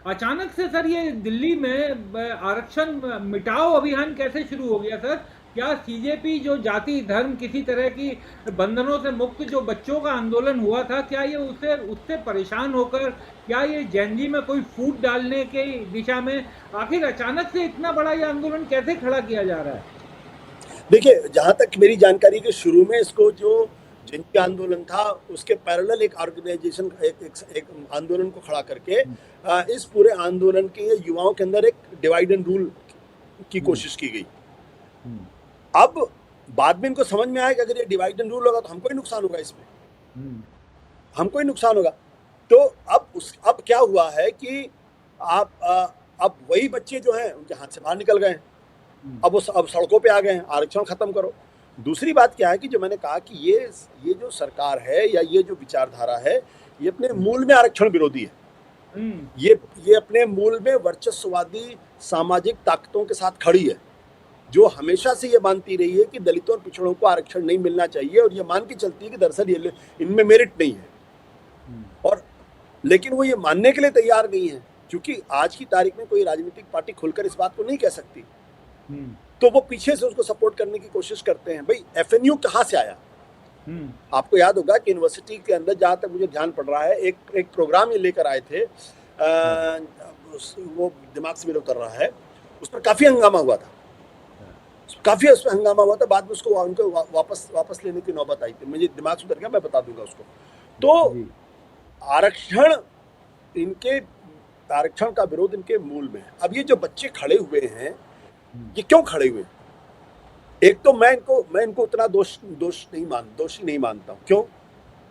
अचानक से सर ये दिल्ली में आरक्षण मिटाओ अभियान कैसे शुरू हो गया सर? क्या सीजेपी जो जाति धर्म किसी तरह की बंधनों से मुक्त जो बच्चों का आंदोलन हुआ था, क्या ये उससे उससे परेशान होकर, क्या ये जैनजी में कोई फूट डालने की दिशा में, आखिर अचानक से इतना बड़ा ये आंदोलन कैसे खड़ा किया जा रहा है? देखिए, जहाँ तक मेरी जानकारी के शुरू में इसको जो जिनकी आंदोलन था उसके पैरेलल एक ऑर्गेनाइजेशन एक आंदोलन को खड़ा करके इस पूरे आंदोलन के युवाओं के अंदर एक डिवाइड एंड रूल की हम्म, कोशिश की गई। हम्म, अब बाद में इनको समझ में आया कि अगर ये डिवाइड एंड रूल होगा तो हमको ही नुकसान होगा, इसमें हम्म, हमको ही नुकसान होगा। तो अब क्या हुआ है कि अब वही बच्चे जो हैं उनके हाथ से बाहर निकल गए हैं। हम्म, अब सड़कों पे आ गए हैं, आरक्षण खत्म करो। दूसरी बात क्या है कि जो मैंने कहा कि ये जो सरकार है या ये जो विचारधारा है, ये अपने हम्म, मूल में आरक्षण विरोधी है। हम्म, ये अपने मूल में वर्चस्ववादी सामाजिक ताकतों के साथ खड़ी है, जो हमेशा से ये मानती रही है कि दलितों और पिछड़ों को आरक्षण नहीं मिलना चाहिए, और ये मान के चलती है कि दरअसल ये इनमें मेरिट नहीं है। हम्म, और लेकिन वो ये मानने के लिए तैयार नहीं है, क्योंकि आज की तारीख में कोई राजनीतिक पार्टी खुलकर इस बात को नहीं कह सकती, हम्म, तो वो पीछे से उसको सपोर्ट करने की कोशिश करते हैं। भाई एफएनयू कहाँ से आया? हम्म, आपको याद होगा कि यूनिवर्सिटी के अंदर, जहाँ तक मुझे ध्यान पड़ रहा है, एक प्रोग्राम ये लेकर आए थे, हाँ, वो दिमाग से मेरे उतर रहा है, उस पर काफ़ी हंगामा हुआ था। हाँ, काफ़ी उस पर हंगामा हुआ था, बाद में उसको उनको वापस लेने की नौबत आई थी। मुझे दिमाग से उतर गया, मैं बता दूंगा उसको। तो जी, आरक्षण इनके आरक्षण का विरोध इनके मूल में है। अब ये जो बच्चे खड़े हुए हैं, हम्म, ये क्यों खड़े हुए हैं? एक तो मैं इनको उतना दोषी नहीं मानता हूँ। क्यों?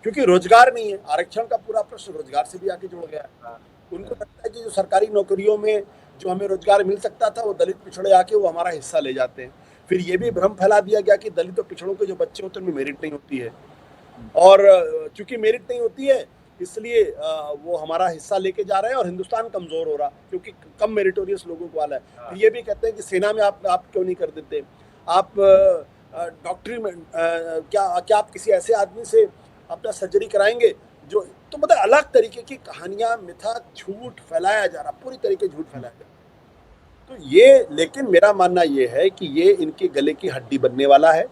क्योंकि रोजगार नहीं है। आरक्षण का पूरा प्रश्न रोजगार से भी आके जुड़ गया है। हाँ, उनको हाँ, लगता है कि जो सरकारी नौकरियों में जो हमें रोजगार मिल सकता था, वो दलित पिछड़े आके वो हमारा हिस्सा ले जाते हैं। फिर ये भी हम्म, भ्रम फैला दिया गया कि दलित और पिछड़ों के जो बच्चे होते हैं उनमें मेरिट नहीं होती है, हम्म, और चूंकि मेरिट नहीं होती है, इसलिए वो हमारा हिस्सा लेके जा रहे हैं, और हिंदुस्तान कमजोर हो रहा क्योंकि कम मेरिटोरियस लोगों को वाला है। हाँ, फिर ये भी कहते हैं कि सेना में आप क्यों नहीं कर देते, आप हम्म, डॉक्टरी में क्या क्या आप किसी ऐसे आदमी से अपना सर्जरी कराएंगे जो, तो मतलब अलग तरीके की कहानियां, मिथा, झूठ फैलाया जा रहा, पूरी तरीके झूठ हम्म, फैलाया जा रहा। तो ये, लेकिन मेरा मानना ये है कि ये इनके गले की हड्डी बनने वाला है,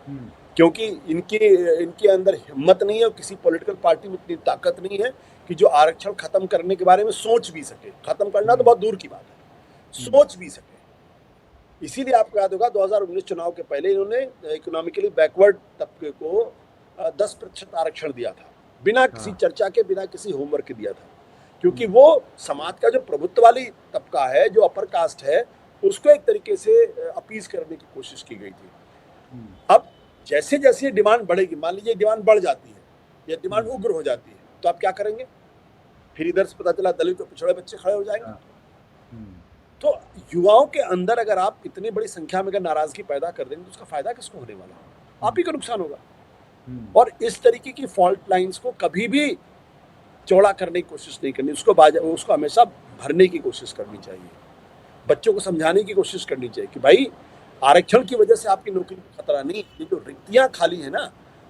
हम्म, क्योंकि इनके इनके अंदर हिम्मत नहीं है, और किसी पॉलिटिकल पार्टी में इतनी ताकत नहीं है कि जो आरक्षण खत्म करने के बारे में सोच भी सके। खत्म करना तो हम्म, बहुत दूर की बात है, हम्म, सोच भी सके। इसीलिए आपको याद होगा 2019 चुनाव के पहले इन्होंने इकोनॉमिकली बैकवर्ड तबके को 10% आरक्षण दिया था, बिना किसी हाँ, चर्चा के, बिना किसी होमवर्क के दिया था, क्योंकि हम्म, वो समाज का जो प्रभुत्व वाली तबका है, जो अपर कास्ट है, उसको एक तरीके से अपीज करने की कोशिश की गई थी। हम्म, अब जैसे जैसे डिमांड बढ़ेगी, मान लीजिए डिमांड बढ़ जाती है या डिमांड हम्म, उग्र हो जाती है, तो आप क्या करेंगे? फिर इधर से पता चला दलित और पिछड़े बच्चे खड़े हो जाएंगे। हाँ, हम्म, तो युवाओं के अंदर अगर आप इतनी बड़ी संख्या में अगर नाराजगी पैदा कर देंगे, तो उसका फायदा किसको होने वाला है? आप हम्म, ही को नुकसान होगा। हम्म, और इस तरीके की फॉल्ट लाइंस को कभी भी चौड़ा करने की कोशिश नहीं करनी, उसको हमेशा भरने की कोशिश करनी चाहिए। बच्चों को समझाने की कोशिश करनी चाहिए कि भाई, आरक्षण की वजह से आपकी नौकरी को खतरा नहीं, ये जो रिक्तियां खाली है ना,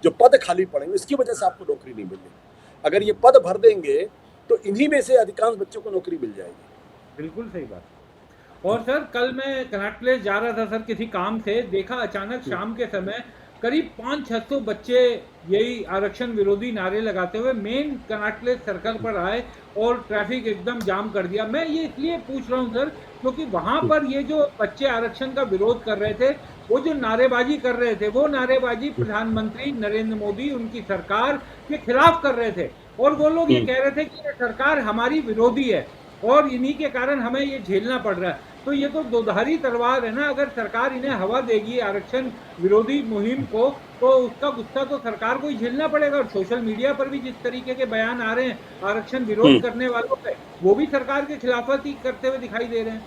जो पद खाली पड़ेंगे, इसकी वजह से आपको नौकरी नहीं मिलेगी। अगर ये पद भर देंगे तो इन्हीं में से अधिकांश बच्चों को नौकरी मिल जाएगी। बिल्कुल सही बात। और सर कल मैं कनॉट प्लेस जा रहा था सर किसी काम से, देखा अचानक शाम के समय करीब 500-600 बच्चे यही आरक्षण विरोधी नारे लगाते हुए मेन कनॉट प्लेस सर्कल पर आए और ट्रैफिक एकदम जाम कर दिया। मैं ये इसलिए पूछ रहा हूँ सर, क्योंकि वहां पर ये जो बच्चे आरक्षण का विरोध कर रहे थे, वो जो नारेबाजी कर रहे थे, वो नारेबाजी प्रधानमंत्री नरेंद्र मोदी उनकी सरकार के खिलाफ कर रहे थे। और वो लोग ये कह रहे थे कि ये सरकार हमारी विरोधी है और इन्हीं के कारण हमें ये झेलना पड़ रहा है। तो ये तो दोधारी तलवार है ना, अगर सरकार इन्हें हवा देगी आरक्षण विरोधी मुहिम को, तो उसका गुस्सा तो सरकार को ही झेलना पड़ेगा। और सोशल मीडिया पर भी जिस तरीके के बयान आ रहे हैं आरक्षण विरोध करने वालों पे, वो भी सरकार के खिलाफत ही करते हुए दिखाई दे रहे हैं।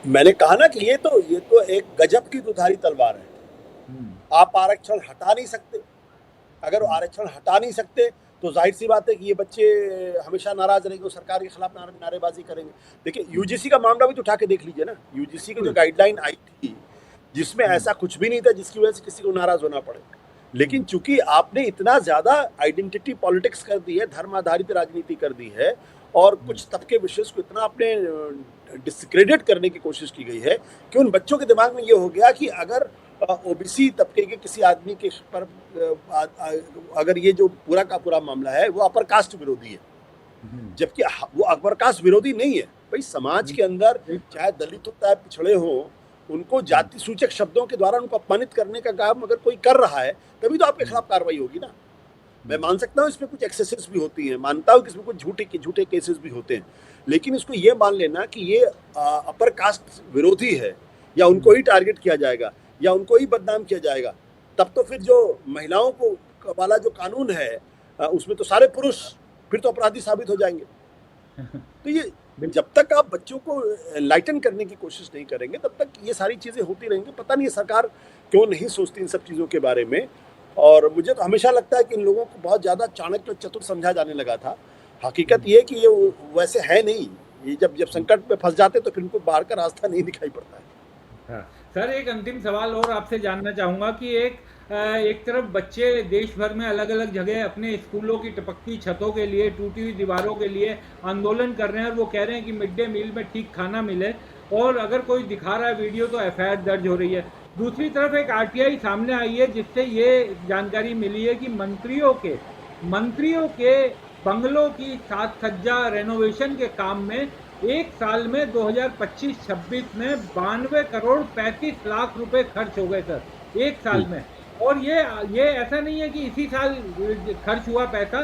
मैंने कहा ना कि ये तो एक गजब की दुधारी तलवार है। हम्म, आप आरक्षण हटा नहीं सकते। अगर हम्म, आरक्षण हटा नहीं सकते, तो जाहिर सी बात है कि ये बच्चे हमेशा नाराज रहेंगे और सरकार के खिलाफ नारेबाजी करेंगे। देखिए, हम्म, यूजीसी का मामला भी तो उठा के देख लीजिए ना। यूजीसी की जो बिल्कुल। गाइडलाइन आई थी, जिसमें हम्म, ऐसा कुछ भी नहीं था जिसकी वजह से किसी को नाराज होना पड़े, लेकिन हम्म, चूंकि आपने इतना ज्यादा आइडेंटिटी पॉलिटिक्स कर दी है, धर्म आधारित राजनीति कर दी है, और कुछ तबके विशेष को इतना अपने डिस्क्रेडिट करने की कोशिश की गई है कि उन बच्चों के दिमाग में ये हो गया कि अगर ओबीसी तबके के किसी आदमी के पर अगर ये जो पूरा का पूरा मामला है वो अपर कास्ट विरोधी है, जबकि वो अपर कास्ट विरोधी नहीं है। भाई समाज के अंदर चाहे दलित हो चाहे पिछड़े हो, उनको जाति सूचक शब्दों के द्वारा उनको अपमानित करने का काम अगर कोई कर रहा है तभी तो आपके खिलाफ कार्रवाई होगी ना। मैं मान सकता हूँ इसमें कुछ एक्सेसेस भी होती हैं, मानता हूँ कि इसमें कुछ झूठे केसेस भी होते हैं, लेकिन इसको ये मान लेना कि ये अपर कास्ट विरोधी है या उनको ही टारगेट किया जाएगा या उनको ही बदनाम किया जाएगा, तब तो फिर जो महिलाओं को वाला जो कानून है उसमें तो सारे पुरुष फिर तो अपराधी साबित हो जाएंगे। तो ये जब तक आप बच्चों को एनलाइटन करने की कोशिश नहीं करेंगे तब तक ये सारी चीज़ें होती रहेंगी। पता नहीं सरकार क्यों नहीं सोचती इन सब चीज़ों के बारे में, और मुझे तो हमेशा लगता है कि इन लोगों को बहुत ज़्यादा चाणक्य और चतुर समझा जाने लगा था। हकीकत ये है कि ये वैसे है नहीं, ये जब संकट में फंस जाते तो फिर उनको बाहर का रास्ता नहीं दिखाई पड़ता है। हाँ सर, एक अंतिम सवाल और आपसे जानना चाहूँगा कि एक तरफ बच्चे देश भर में अलग अलग जगह अपने स्कूलों की टपकती छतों के लिए, टूटी हुई दीवारों के लिए आंदोलन कर रहे हैं और वो कह रहे हैं कि मिड डे मील में ठीक खाना मिले, और अगर कोई दिखा रहा है वीडियो तो एफआईआर दर्ज हो रही है। दूसरी तरफ एक आरटीआई सामने आई है जिससे ये जानकारी मिली है कि मंत्रियों के बंगलों की साज सज्जा रेनोवेशन के काम में एक साल में 2025-26 में 92 करोड़ 35 लाख रुपए खर्च हो गए सर, एक साल में। और ये ऐसा नहीं है कि इसी साल खर्च हुआ पैसा,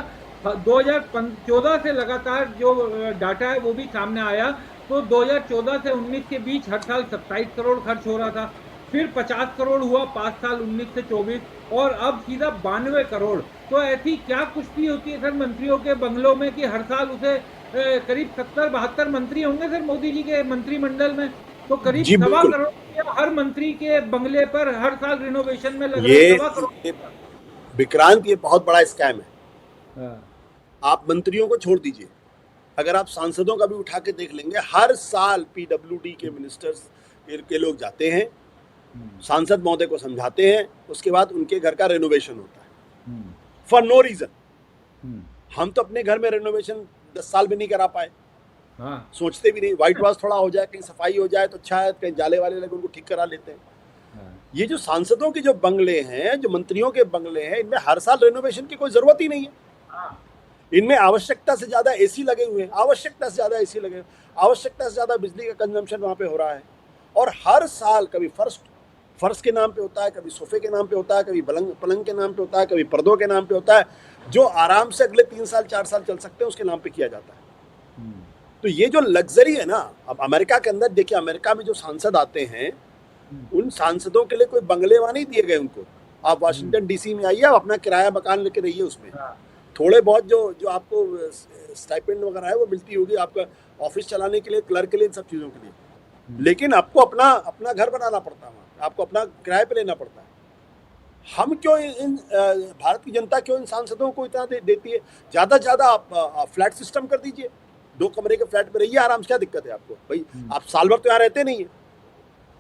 2014 से लगातार जो डाटा है वो भी सामने आया, तो 2014 से 19 के बीच हर साल 27 करोड़ खर्च हो रहा था, फिर 50 करोड़ हुआ 5 साल 19 से 24, और अब सीधा 92 करोड़। तो ऐसी क्या कुश्ती होती है सर मंत्रियों के बंगलों में कि हर साल उसे करीब 70-72 मंत्री होंगे सर मोदी जी के मंत्रिमंडल में, तो करीब 1.25 करोड़ हर मंत्री के बंगले पर हर साल रिनोवेशन में लग रहा है। 1.25 करोड़ विक्रांत, ये बहुत बड़ा स्कैम है। आप मंत्रियों को छोड़ दीजिए, अगर आप सांसदों का भी उठा के देख लेंगे, हर साल पीडब्ल्यूडी के मिनिस्टर्स के लोग जाते हैं, सांसद महोदय को समझाते हैं, उसके बाद उनके घर का रेनोवेशन होता है फॉर नो रीजन। हम तो अपने घर में रेनोवेशन 10 साल में नहीं करा पाए, सोचते भी नहीं, व्हाइट वॉश थोड़ा हो जाए, कहीं सफाई हो जाए तो अच्छा है, कहीं जाले वाले लगे उनको ठीक करा लेते हैं। ये जो सांसदों के जो बंगले हैं, जो मंत्रियों के बंगले हैं, इनमें हर साल रेनोवेशन की कोई जरूरत ही नहीं है। इनमें आवश्यकता से ज्यादा एसी लगे हुए हैं, आवश्यकता से ज्यादा एसी लगे, आवश्यकता से ज्यादा बिजली का कंजम्पशन वहां पे हो रहा है, और हर साल कभी फर्श के नाम पे होता है, कभी सोफे के नाम पे होता है, कभी पलंग के नाम पे होता है, कभी पर्दों के नाम पे होता है, जो आराम से अगले 3 साल 4 साल चल सकते हैं, उसके नाम पे किया जाता है। तो ये जो लग्जरी है ना, अब अमेरिका के अंदर देखिए, अमेरिका में जो सांसद आते हैं उन सांसदों के लिए कोई बंगले वहां नहीं दिए गए उनको। आप वाशिंगटन डीसी में आइए, आप अपना किराया मकान लेके रहिए, उसमें थोड़े बहुत जो आपको स्टाइपेंड वगैरह है वो मिलती होगी आपका ऑफिस चलाने के लिए, क्लर्क के लिए, इन सब चीज़ों के लिए, लेकिन आपको अपना घर बनाना पड़ता है, आपको अपना किराए पे लेना पड़ता है। हम क्यों भारत की जनता क्यों इन सांसदों को इतना देती है? ज़्यादा से ज़्यादा आप फ्लैट सिस्टम कर दीजिए, 2 कमरे के फ्लैट में रहिए आराम से, क्या दिक्कत है आपको? भाई आप साल भर तो यहाँ रहते नहीं है,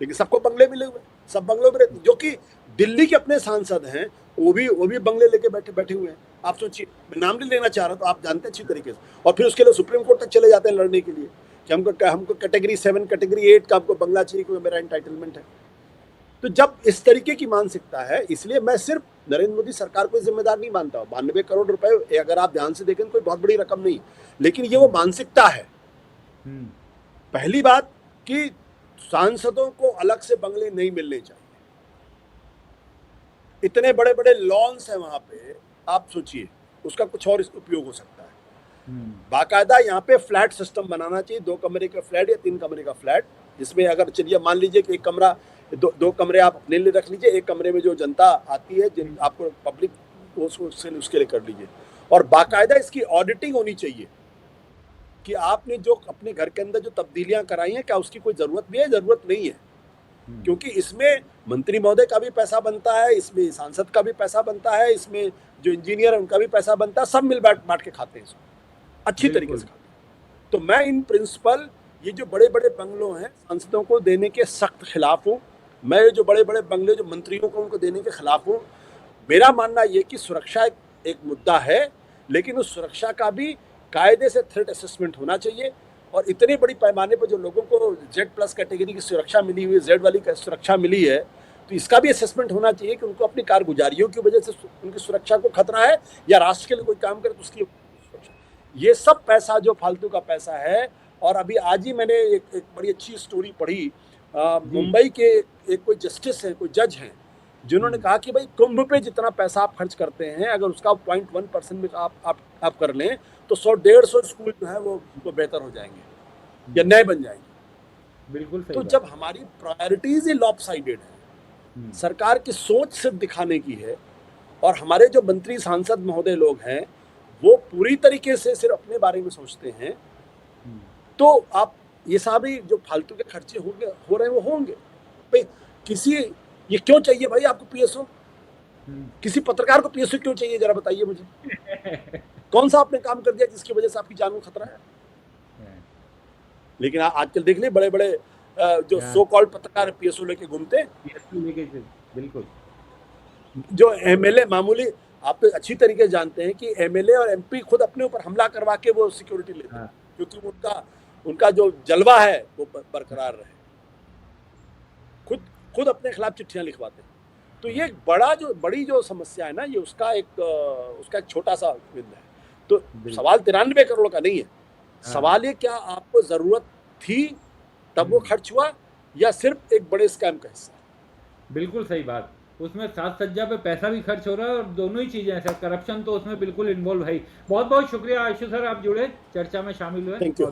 लेकिन सबको बंगले मिले हुए, सब बंगलों में रहते, जो कि दिल्ली के अपने सांसद हैं, वो भी बंगले लेके बैठे हुए हैं। आप सोचिए, मैं नाम नहीं लेना चाह रहा, तो आप जानते हैं अच्छी तरीके से, और फिर उसके लिए सुप्रीम कोर्ट तक चले जाते हैं लड़ने के लिए कि हमको कैटेगरी 7 कैटेगरी 8 का हमको बंगला चाहिए क्योंकि मेरा एंटाइटलमेंट है। तो जब इस तरीके की मानसिकता है, इसलिए मैं सिर्फ नरेंद्र मोदी सरकार को जिम्मेदार नहीं मानता हूँ। 92 करोड़ रुपए अगर आप ध्यान से देखें कोई बहुत बड़ी रकम नहीं, लेकिन ये वो मानसिकता है। पहली बात कि सांसदों को अलग से बंगले नहीं मिलने चाहिए, इतने बड़े बड़े लॉन्स हैं वहां पे, आप सोचिए उसका कुछ और उपयोग हो सकता है। बाकायदा यहाँ पे फ्लैट सिस्टम बनाना चाहिए, 2 कमरे का फ्लैट या 3 कमरे का फ्लैट, जिसमें अगर चलिए मान लीजिए कि 1 कमरा, 2 कमरे आप अपने लिए रख लीजिए, 1 कमरे में जो जनता आती है, जिन आपको पब्लिक उसके लिए कर लीजिए, और बाकायदा इसकी ऑडिटिंग होनी चाहिए कि आपने जो अपने घर के अंदर जो तब्दीलियां कराई हैं, क्या उसकी कोई ज़रूरत भी है, ज़रूरत नहीं है, क्योंकि इसमें मंत्री महोदय का भी पैसा बनता है, इसमें सांसद का भी पैसा बनता है, इसमें जो इंजीनियर है उनका भी पैसा बनता है, सब मिल बांट के खाते हैं इसको अच्छी तरीके से खाते हैं। तो मैं इन प्रिंसिपल ये जो बड़े बड़े बंगलों हैं सांसदों को देने के सख्त खिलाफ हूँ। मैं जो बड़े बड़े बंगले जो मंत्रियों को उनको देने के खिलाफ हूँ। मेरा मानना ये कि सुरक्षा एक मुद्दा है, लेकिन उस सुरक्षा का भी बाकायदे से थ्रेट असेसमेंट होना चाहिए। और इतने बड़ी पैमाने पर जो लोगों को Z+ कैटेगरी की सुरक्षा मिली हुई, Z वाली सुरक्षा मिली है, तो इसका भी असेसमेंट होना चाहिए कि उनको अपनी कारगुजारियों की वजह से उनकी सुरक्षा को खतरा है, या राष्ट्र के लिए कोई काम करे तो उसकी सुरक्षा। ये सब पैसा जो फालतू का पैसा है। और अभी आज ही मैंने एक बड़ी अच्छी स्टोरी पढ़ी, मुंबई के एक कोई जस्टिस है, कोई जज हैं, जिन्होंने कहा कि भाई कुंभ पे जितना पैसा आप खर्च करते हैं, अगर उसका 0.1% में आप कर लें तो 100-150 स्कूल जो है वो बेहतर हो जाएंगे या नए बन जाएंगे। बिल्कुल सही तो बात। जब हमारी प्रायोरिटीज ही लॉपसाइडेड है, सरकार की सोच सिर्फ दिखाने की है, और हमारे जो मंत्री सांसद महोदय लोग हैं वो पूरी तरीके से सिर्फ अपने बारे में सोचते हैं, तो आप ये सारे जो फालतू के खर्चे हो रहे हैं वो होंगे। भाई किसी ये क्यों चाहिए भाई आपको PSO? किसी पत्रकार को PSO क्यों चाहिए, जरा बताइए मुझे। कौन सा आपने काम कर दिया जिसकी वजह से आपकी जान को खतरा है? लेकिन आजकल देख ले बड़े बड़े जो सो कॉल्ड पत्रकार PSO लेके घूमते हैं। बिल्कुल। जो MLA मामूली, आप तो अच्छी तरीके से जानते हैं कि MLA और MP खुद अपने ऊपर हमला करवा के वो सिक्योरिटी लेते हैं, क्योंकि उनका जो जलवा है वो बरकरार रहे। खुद अपने खिलाफ चिट्ठियां लिखवाते हैं। तो ये बड़ी जो समस्या है ना, ये उसका एक छोटा सा बिंदु है। तो सवाल 93 करोड़ का नहीं है। सवाल ये, क्या आपको जरूरत थी तब वो खर्च हुआ, या सिर्फ एक बड़े स्कैम का हिस्सा? बिल्कुल सही बात। उसमें साज सज्जा पे पैसा भी खर्च हो रहा है और दोनों ही चीजें हैं सर। करप्शन तो उसमें बिल्कुल इन्वॉल्व है ही। बहुत बहुत शुक्रिया आशु सर, आप जुड़े, चर्चा में शामिल हुए। Thank you.